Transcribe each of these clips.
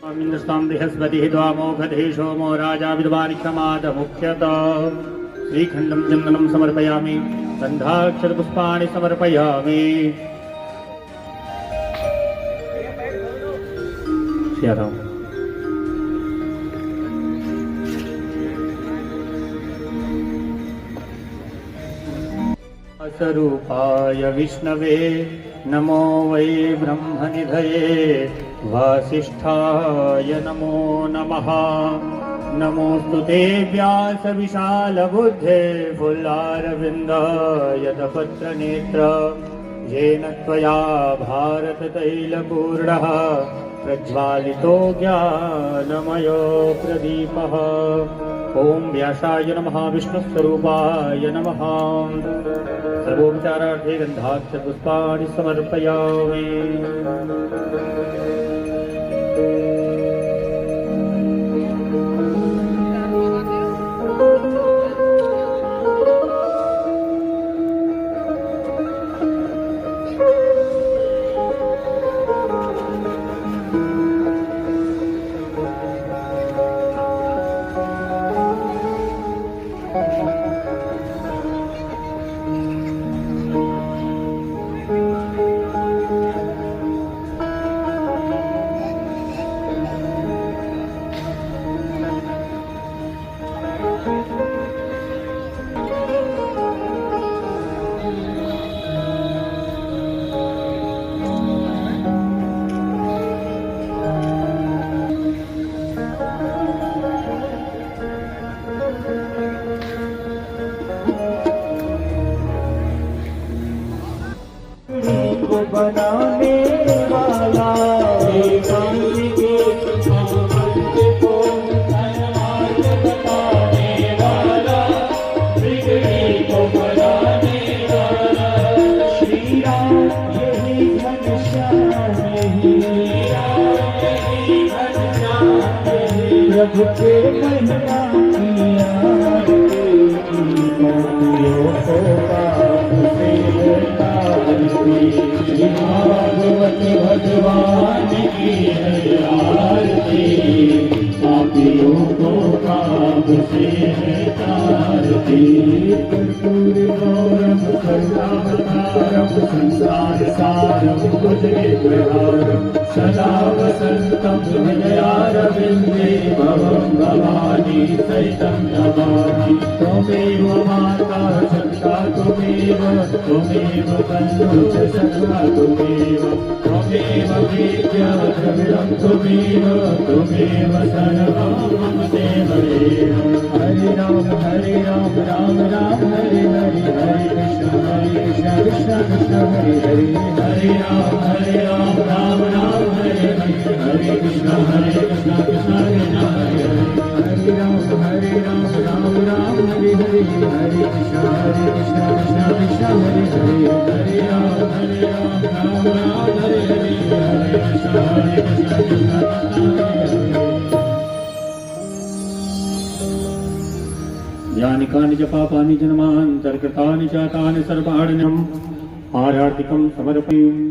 स्वामिन्द्रस्तां बृहस्पतिः द्वामोघधे सोमो राजा विद्वानिक्षमाद मुख्यतः श्रीखण्डं चन्दनं समर्पयामि गन्धाक्षरपुष्पाणि समर्पयामि। श्रीराम स्वरूपाय विष्णवे नमो वै ब्रह्मनिधये वासिष्ठाय नमो नमः। नमोऽस्तु ते व्यासविशालबुद्धे फुल्लारविन्दायतपत्रनेत्र येन त्वया भारततैलपूर्णः प्रज्वालितो ज्ञानमयो प्रदीपः। ओम व्यासाय नमः विष्णुस्वरूपाय नमः। सर्वोपचारार्थे गन्धाक्षरपुष्पाणि समर्पयामि। बनाने वाला बताने वाला बिगड़ी को बनाने वाला श्री राम यही घनश्याम यही प्रभु के महिमा किया भागवत भगवान की है आरती पापियों को पाप से है तारती। कर्पूर गौरम करुणावतारम संसार सारम भुजगेन्द्रहारम सदा वसन्तं हृदयारविन्दे भवं भवानी सहितं नमामि। त्वमेव माता सत्ता त्वमेव बन्धुश्च सखा त्वमेव वेद्या द्रविणं त्वमेव सर्वं मम देवदेव। हरे राम राम राम हरे हरे हरे कृष्ण कृष्ण कृष्ण हरे हरे हरे राम राम राम हरे हरे हरे कृष्ण कृष्ण कृष्ण कृष्ण हरे हरे हरे राम राम राम हरे हरे हरे कृष्ण कृष्ण कृष्ण हरे हरे हरे राम राम राम हरे हरे हरे कृष्ण कृष्ण कृष्ण यानिकानि च पापानि जन्मान्तर्कृतानि च तानि सर्वाणि आरार्तिकं समर्पयामि।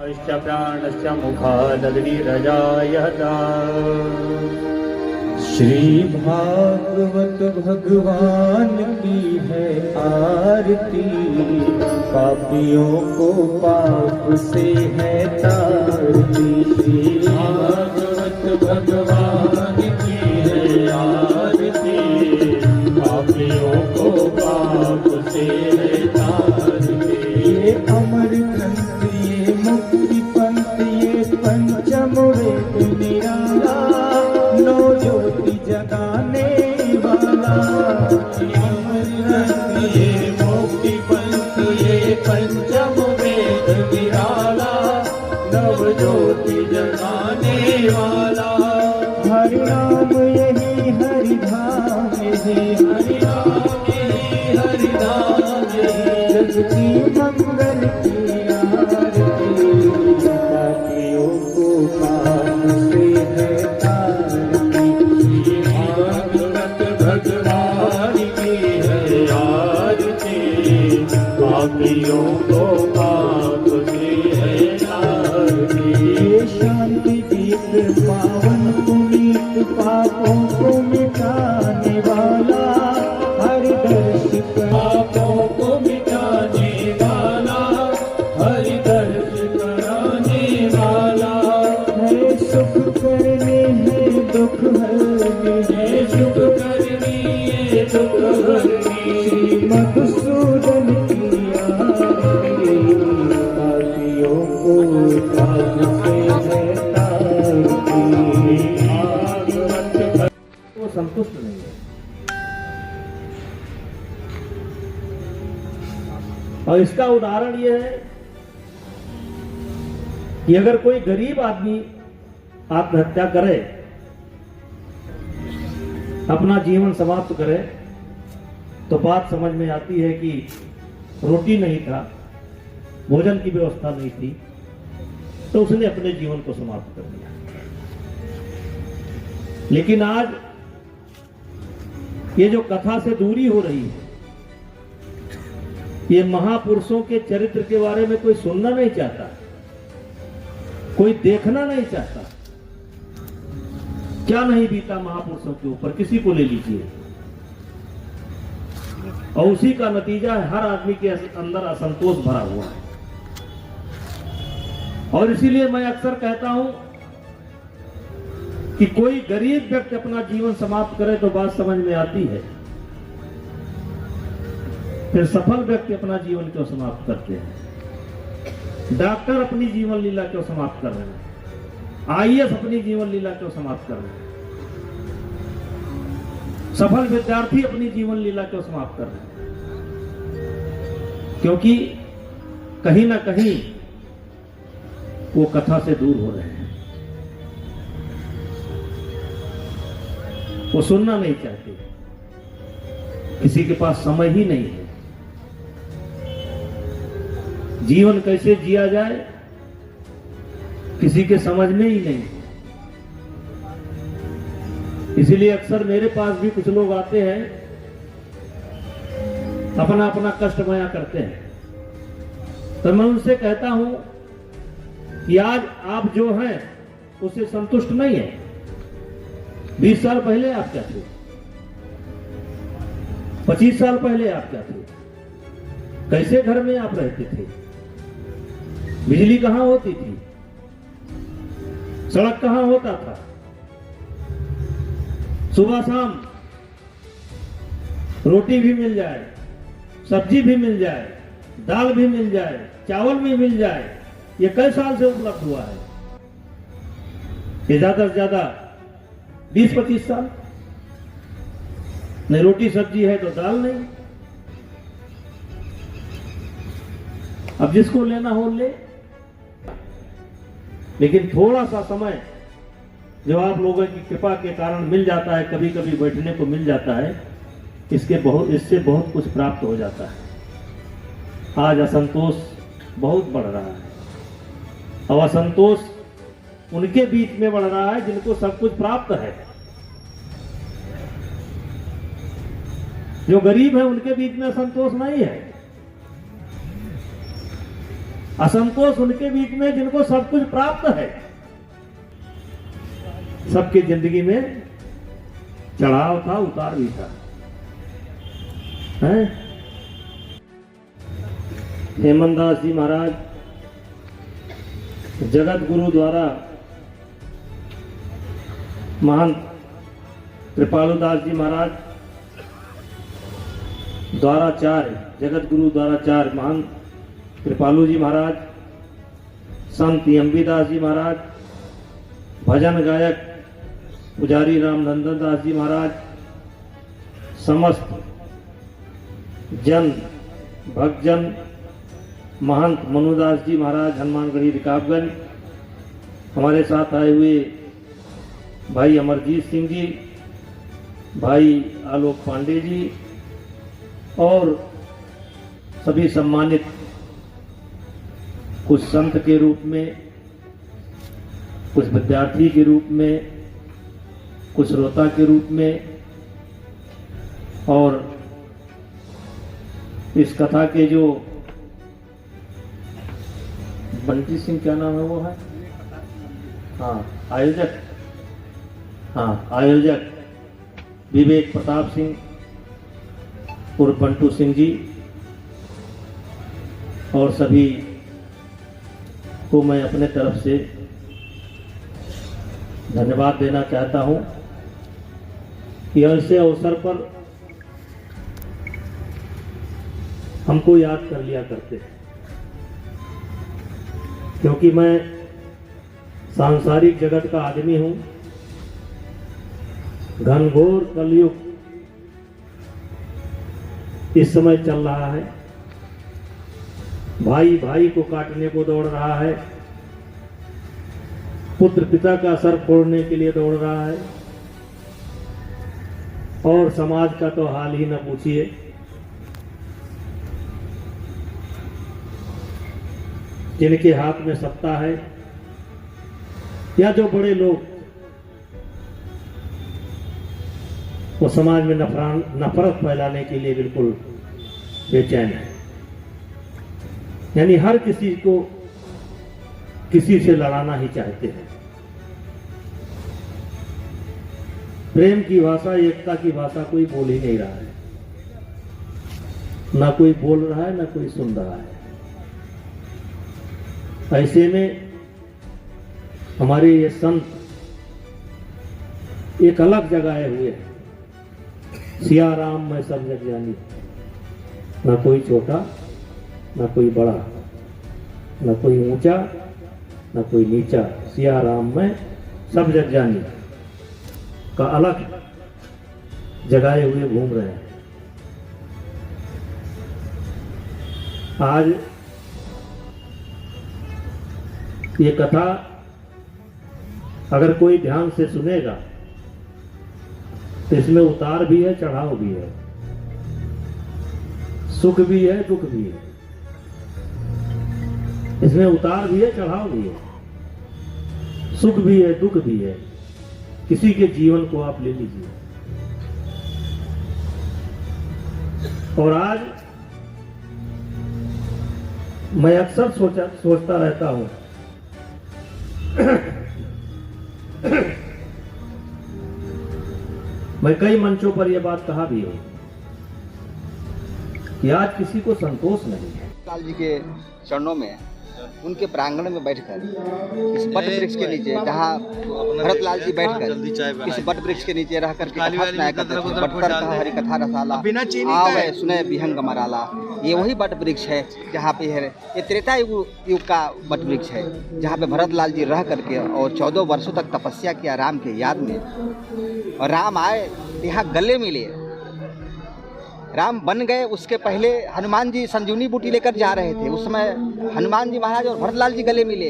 अश्च प्राणश्च मुखादग्निरजायता। श्री भागवत भगवान की है आरती पापियों को पाप से है तारती। श्री भागवत भगवान की है आरती पापियों को पाप से है तारती। ये अमर ग्रंथ ये मुक्ति पंथ ये पंचम वेद निराला नो ज्योति जगाने वाला। ये मुक्ति पंथ ये पंचम वेद निराला नव ज्योति जगाने वाला। हरि नाम यही हरि धाम यही हरि नाम यही हरि धाम यही जग की मंगल की आरती पापियों को पाप से है तारती। भागवत भगवान दुख हरनी है शुभ करनी ये दुख हरनी मधुसूदन की आरती पापियों को पाप से है तारती भागवत वो संतुष्ट नहीं है। और इसका उदाहरण यह है कि अगर कोई गरीब आदमी आत्महत्या करे, अपना जीवन समाप्त करे, तो बात समझ में आती है कि रोटी नहीं था, भोजन की व्यवस्था नहीं थी, तो उसने अपने जीवन को समाप्त कर दिया। लेकिन आज ये जो कथा से दूरी हो रही है, ये महापुरुषों के चरित्र के बारे में कोई सुनना नहीं चाहता, कोई देखना नहीं चाहता। क्या नहीं बीता महापुरुषों के ऊपर, किसी को ले लीजिए, और उसी का नतीजा है हर आदमी के अंदर असंतोष भरा हुआ है। और इसीलिए मैं अक्सर कहता हूं कि कोई गरीब व्यक्ति अपना जीवन समाप्त करे तो बात समझ में आती है, फिर सफल व्यक्ति अपना जीवन क्यों समाप्त करते हैं? डॉक्टर अपनी जीवन लीला क्यों समाप्त कर रहे हैं? आईएएस अपनी जीवन लीला क्यों समाप्त कर रहे हैं? सफल विद्यार्थी अपनी जीवन लीला क्यों समाप्त कर रहे हैं? क्योंकि कहीं ना कहीं वो कथा से दूर हो रहे हैं, वो सुनना नहीं चाहते, किसी के पास समय ही नहीं है। जीवन कैसे जिया जाए किसी के समझ में ही नहीं। इसीलिए अक्सर मेरे पास भी कुछ लोग आते हैं, अपना अपना कष्ट बयां करते हैं, तो मैं उनसे कहता हूं कि आज आप जो हैं उससे संतुष्ट नहीं है। 20 साल पहले आप क्या थे? 25 साल पहले आप क्या थे? कैसे घर में आप रहते थे? बिजली कहां होती थी? सड़क कहां होता था? सुबह शाम रोटी भी मिल जाए, सब्जी भी मिल जाए, दाल भी मिल जाए, चावल भी मिल जाए, ये कई साल से उपलब्ध हुआ है? ये ज्यादा से ज्यादा 20-25 साल। नहीं रोटी सब्जी है तो दाल नहीं। अब जिसको लेना हो ले, लेकिन थोड़ा सा समय जो आप लोगों की कृपा के कारण मिल जाता है, कभी कभी बैठने को मिल जाता है, इससे बहुत कुछ प्राप्त हो जाता है। आज असंतोष बहुत बढ़ रहा है, और असंतोष उनके बीच में बढ़ रहा है जिनको सब कुछ प्राप्त है। जो गरीब है उनके बीच में असंतोष नहीं है। असंतोष उनके बीच में जिनको सब कुछ प्राप्त है। सबकी जिंदगी में चढ़ाव था, उतार भी था, है? हेमंत दास जी महाराज जगत गुरु द्वारा, महान कृपालु दास जी महाराज द्वाराचार्य, जगत गुरु द्वाराचार्य महान कृपालु जी महाराज, संत अंबिदास जी महाराज, भजन गायक पुजारी रामनंदन दास जी महाराज, समस्त जन भक्तजन, महंत मनुदास जी महाराज हनुमानगढ़ी रिकाबगंज, हमारे साथ आए हुए भाई अमरजीत सिंह जी, भाई आलोक पांडे जी, और सभी सम्मानित, कुछ संत के रूप में, कुछ विद्यार्थी के रूप में, कुछ श्रोता के रूप में, और इस कथा के जो बंटी सिंह, क्या नाम है वो है, हाँ आयोजक, हाँ आयोजक विवेक प्रताप सिंह उर्फ बंटू सिंह जी, और सभी को मैं अपने तरफ से धन्यवाद देना चाहता हूं। कि ऐसे अवसर पर हमको याद कर लिया करते हैं, क्योंकि मैं सांसारिक जगत का आदमी हूं। घनघोर कलयुग इस समय चल रहा है, भाई भाई को काटने को दौड़ रहा है, पुत्र पिता का सर फोड़ने के लिए दौड़ रहा है, और समाज का तो हाल ही न पूछिए। जिनके हाथ में सत्ता है या जो बड़े लोग वो समाज में नफरत फैलाने के लिए बिल्कुल बेचैन है। यानी हर किसी को किसी से लड़ाना ही चाहते हैं। प्रेम की भाषा, एकता की भाषा कोई बोल ही नहीं रहा है, ना कोई बोल रहा है ना कोई सुन रहा है। ऐसे में हमारे ये संत एक अलग जगह हुए हैं। सिया राम मैं सब जग जानी, ना कोई छोटा ना कोई बड़ा, ना कोई ऊंचा ना कोई नीचा, सिया राम मैं सब जग जानी का अलग जगाए हुए घूम रहे हैं। आज ये कथा अगर कोई ध्यान से सुनेगा तो इसमें उतार भी है, चढ़ाव भी है, सुख भी है, दुख भी है। इसमें उतार भी है, चढ़ाव भी है, सुख भी है, दुख भी है। किसी के जीवन को आप ले लीजिए। और आज मैं अक्सर सोचता रहता हूं मैं कई मंचों पर यह बात कहा भी हूं कि आज किसी को संतोष नहीं है। लाल जी के चरणों में, उनके प्रांगण में बैठकर इस बट वृक्ष के नीचे, जहाँ भरत लाल जी बैठकर इस बट वृक्ष के नीचे रहकर के कथा सुनाया करते थे। बटकर कहा हरि कथा रसाला, आवे सुने विहंग मराला। ये वही बट वृक्ष है जहाँ पे है, ये त्रेता युग का बट वृक्ष है, जहाँ पे भरत लाल जी रह करके और 14 वर्षों तक तपस्या किया राम के याद में। और राम आए यहाँ गले मिले, राम बन गए। उसके पहले हनुमान जी संजीवनी बूटी लेकर जा रहे थे, उस समय हनुमान जी महाराज और भरतलाल जी गले मिले।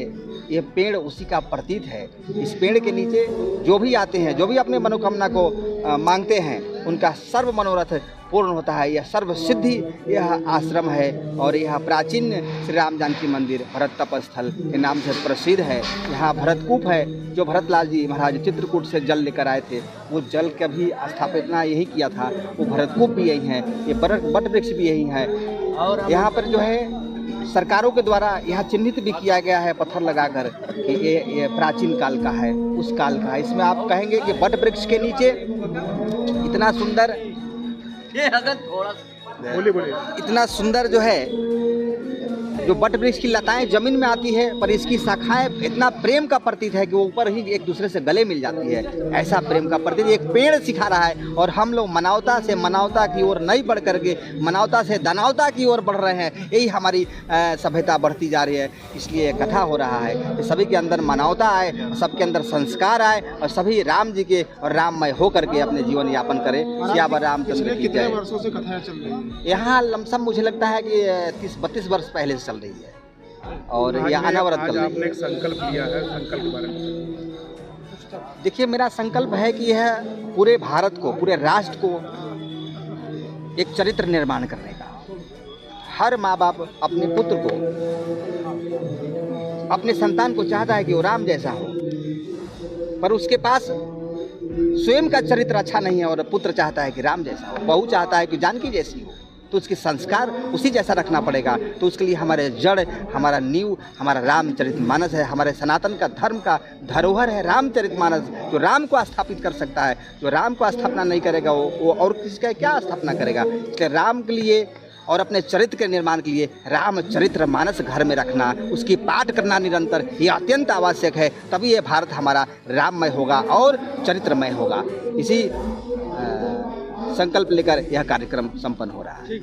ये पेड़ उसी का प्रतीक है। इस पेड़ के नीचे जो भी आते हैं, जो भी अपने मनोकामना को मांगते हैं, उनका सर्व मनोरथ पूर्ण होता है। यह सर्व सिद्धि यह आश्रम है और यह प्राचीन श्री राम जानकी मंदिर भरत तपस्थल के नाम से प्रसिद्ध है। यहाँ भरतकूप है, जो भरतलाल जी महाराज चित्रकूट से जल लेकर आए थे। वो जल का भी स्थापना यही किया था। वो भरतकूप भी यही है, ये बट वृक्ष भी यही है। और यहाँ पर जो है सरकारों के द्वारा यहाँ चिन्हित भी किया गया है पत्थर लगाकर कि ये प्राचीन काल का है, उस काल का है। इसमें आप कहेंगे कि बट वृक्ष के नीचे इतना सुंदर, इतना सुंदर जो है, जो बट वृक्ष की लताएं जमीन में आती है, पर इसकी शाखाएं इतना प्रेम का प्रतीक है कि वो ऊपर ही एक दूसरे से गले मिल जाती है। ऐसा प्रेम का प्रतीक एक पेड़ सिखा रहा है। और हम लोग मानवता से मानवता की ओर नहीं बढ़ करके मानवता से दानवता की ओर बढ़ रहे हैं। यही हमारी सभ्यता बढ़ती जा रही है। इसलिए कथा हो रहा है कि सभी के अंदर मानवता आए, सबके अंदर संस्कार आए और सभी राम जी के और राममय होकर के अपने जीवन यापन करें। सियावर रामचंद्र की जय। वर्षों से कथाएं चल रही हैं यहाँ लमसम मुझे लगता है कि 30-32 वर्ष पहले से चल रही है और यह अनवरत चल रही है। आपने एक संकल्प लिया है, संकल्प के बारे में देखिए, मेरा संकल्प है कि यह पूरे भारत को, पूरे राष्ट्र को एक चरित्र निर्माण करने का। हर माँ बाप अपने पुत्र को, अपने संतान को चाहता है कि वो राम जैसा हो, पर उसके पास स्वयं का चरित्र अच्छा नहीं है और पुत्र चाहता है कि राम जैसा हो, बहू चाहता है कि जानकी जैसी हो। तो उसके संस्कार उसी जैसा रखना पड़ेगा। तो उसके लिए हमारे जड़, हमारा नींव, हमारा रामचरितमानस है। हमारे सनातन का धर्म का धरोहर है रामचरितमानस, जो राम को स्थापित कर सकता है। जो राम को स्थापना नहीं करेगा वो और किसका क्या स्थापना करेगा। इसलिए राम के लिए और अपने चरित्र के निर्माण के लिए रामचरितमानस घर में रखना, उसकी पाठ करना निरंतर, ये अत्यंत आवश्यक है। तभी ये भारत हमारा राममय होगा और चरित्रमय होगा। इसी संकल्प लेकर यह कार्यक्रम संपन्न हो रहा है।